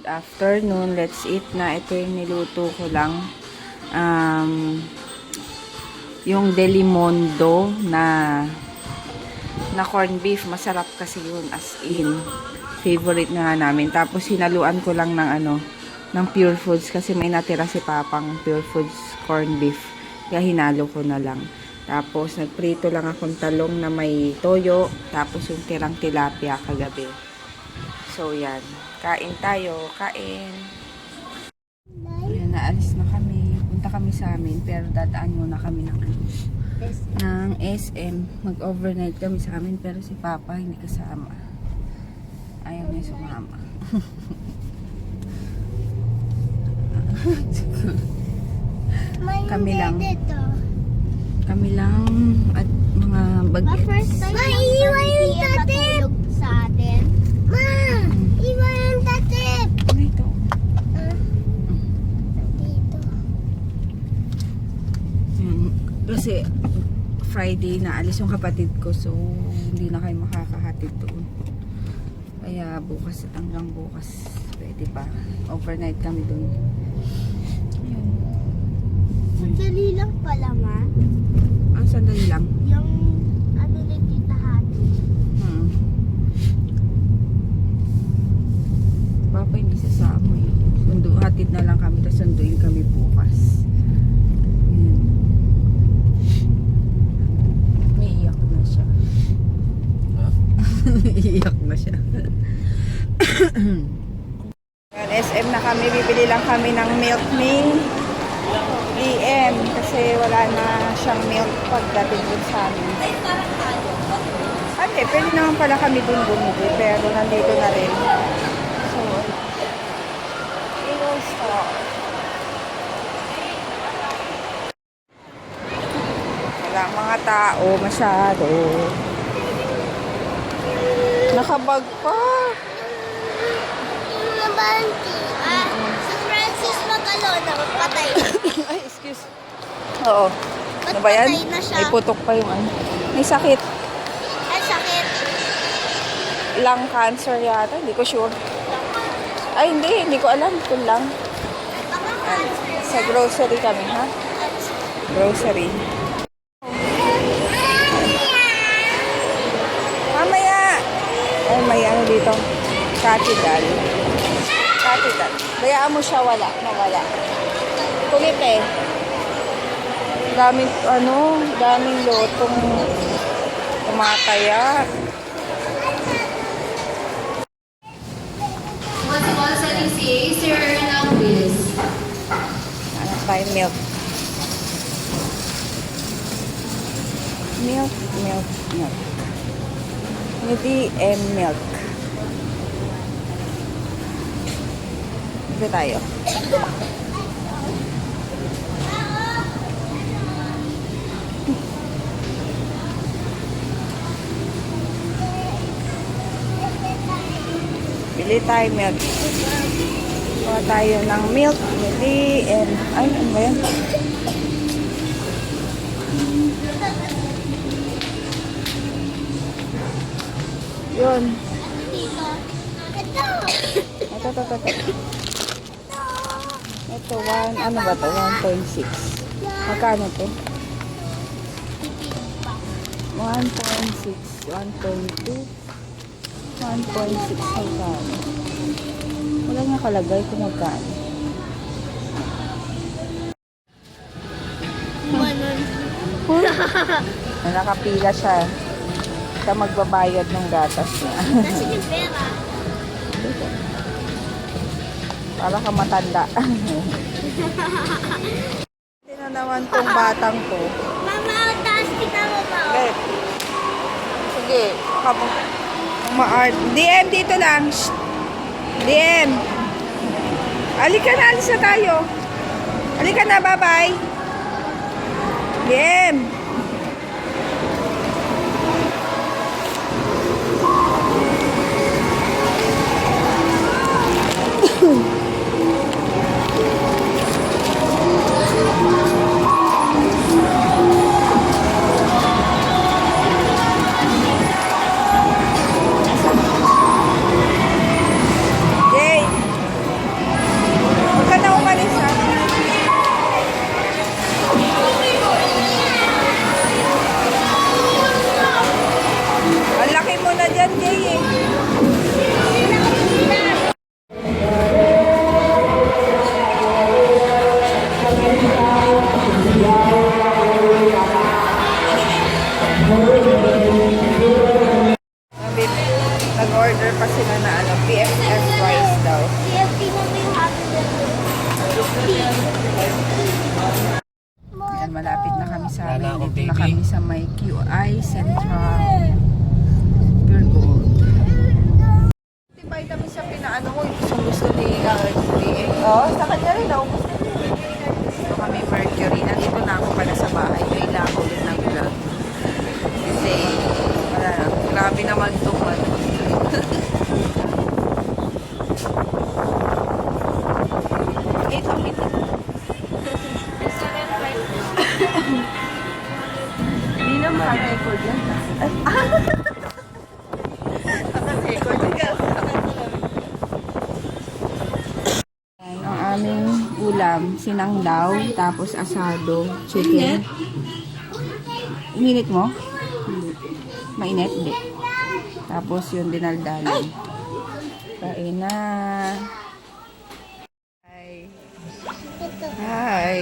Good afternoon. Let's eat na. Ito yung niluto ko lang. Yung Delimondo na corned beef. Masarap kasi yun, as in. Favorite nga namin. Tapos hinaluan ko lang ng Pure Foods kasi may natira si Papang Pure Foods corned beef. Kaya hinalo ko na lang. Tapos nagprito lang akong talong na may toyo. Tapos yung tirang tilapia kagabi. So yan. Kain tayo. Kain. Ayan, naalis na kami. Punta kami sa amin. Pero dadaan muna kami ng SM. Mag-overnight kami sa amin. Pero si Papa hindi kasama. Ayaw niya sumama. Kami lang at mga bagets. Ma, iwan yung tatip! Sa atin. Ma, iwan yung tatip! Dito. Dito. Kasi Friday na alis yung kapatid ko, so hindi na kayo makakahatid doon. Kaya bukas at hanggang bukas pwede pa. Overnight kami doon. Ayun. Sandali lang pala, ma. Ang sandali lang. Yung ano na titahatin. Papa hindi sasama eh. Hatid na lang kami, tapos sunduin kami bukas. May iyak na siya. Iiyak na siya. SM na kami, bibili lang kami ng milk ni DM kasi wala na siyang milk pagdating dun sa amin. Ate, pwede naman pala kami dun bumili pero nandito na rin. So, Eagle Star. Wala mga tao masyado. Nakabag pa. Yung mga banti. Si Francis Magalona, patay. Ay, excuse. Oo. Ano ba yan? Patay na siya. May putok pa yung ano. May sakit. Ay, sakit. Lung cancer yata. Hindi ko sure. Ay, hindi ko alam. Kung lang. Sa grocery kami, ha? Grocery. Mamaya. Ay, may ano dito. Cathedral. Bayaan mo siya mawala. Kulit eh. Daming lotong tumataya. What's all selling CA? Sir Erlang Willis. Anak tayo milk. Milk. Hindi milk. Ito tayo. Bili tayo milk. Kuha tayo ng milk. Bili and... Ay, ano ba yan? Yun. Dito. Ito. Ito. Ito, ano ba to? 1.6. Magkano to? 1.6, 1.2, 1.6 magkano? Wala nga kalagay kung magkano. Manon. Nakapila siya. Siya magbabayad ng gatas niya. Nasaan yung pera? Para ka matanda. Hindi na naman tong batang to. Mama, taas kita mo ba? Wait. Sige. DM, dito lang. Shh. DM. Alika na, alis na tayo. Alika na, bye-bye. DM. na ano, PFF rice daw. KFC na may happy Yan, malapit na kami sa amin. Dito na kami sa may QI Central. Pure Gold. Vitamin sa pinaano ko, gusto ni oh, sa kanya rin, naubos na yun. Dito kami Mercury. Nandito na ako pala sa bahay. Ngayon lang ako ulit nag-vlog. Kasi, wala na. Grabe naman itong ano. Ito, ito. Hindi na maka-record yan. Naka-record yan. Ang aming ulam, sinanglaw, tapos asado, chicken. Minute mo? Mainit? Hindi. Tapos yung dinaldalan. Kain na. Hi. Hi.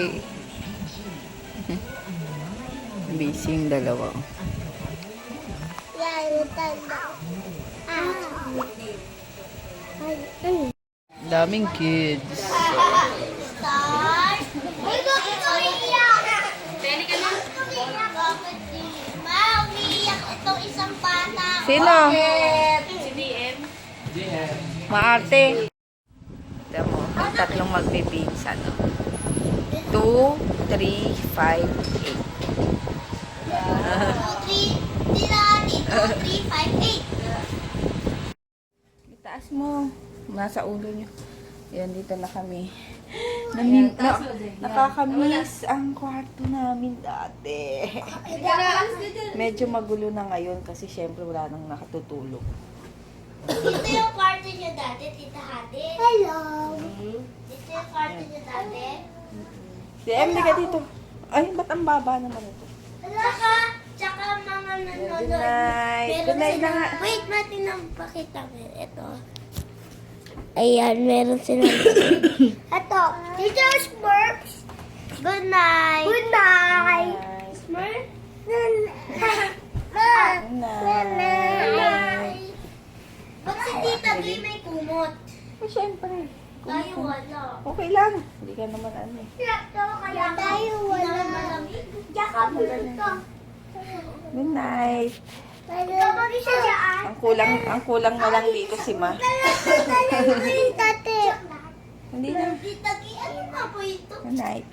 Busy yung dalawa. Daming kids. Itong isang bata. Sino? Si DM. Maarte. Ito mo, tatlong magbibinsan. 2, 3, 5, 8. 2, 3, 4, 5, 8. Itaas mo. Nasa ulo nyo. Yan, dito na kami. Nakakamiss ang kwarto namin dati. Medyo magulo na ngayon kasi syempre wala nang nakatutulog. Dito yung kwarto niyo dati, Tita Hati. Hello. Dito yung kwarto niyo dati. Si Emily ka dito. Ay, ba't ang baba naman ito? Tsaka mga nanonood. Good night. Meron Good night na nga. silang- Wait, natin ang pakita mo. Ito. Ayan, meron silang. Ito. Teacher Smurfs. Good night. Good night. Smurf. Good night. Ba't si Tita Gay may kumot? Ay, syempre. Tayo wala. Okay lang. Hindi ka naman ano eh. Kaya tayo wala. Tsaka bulto. Good night. Ikaw mag-isa dyan. Ang kulang na lang dito si Ma. Tate. Hindi na. Tita Gay, ano nga po ito? Good night.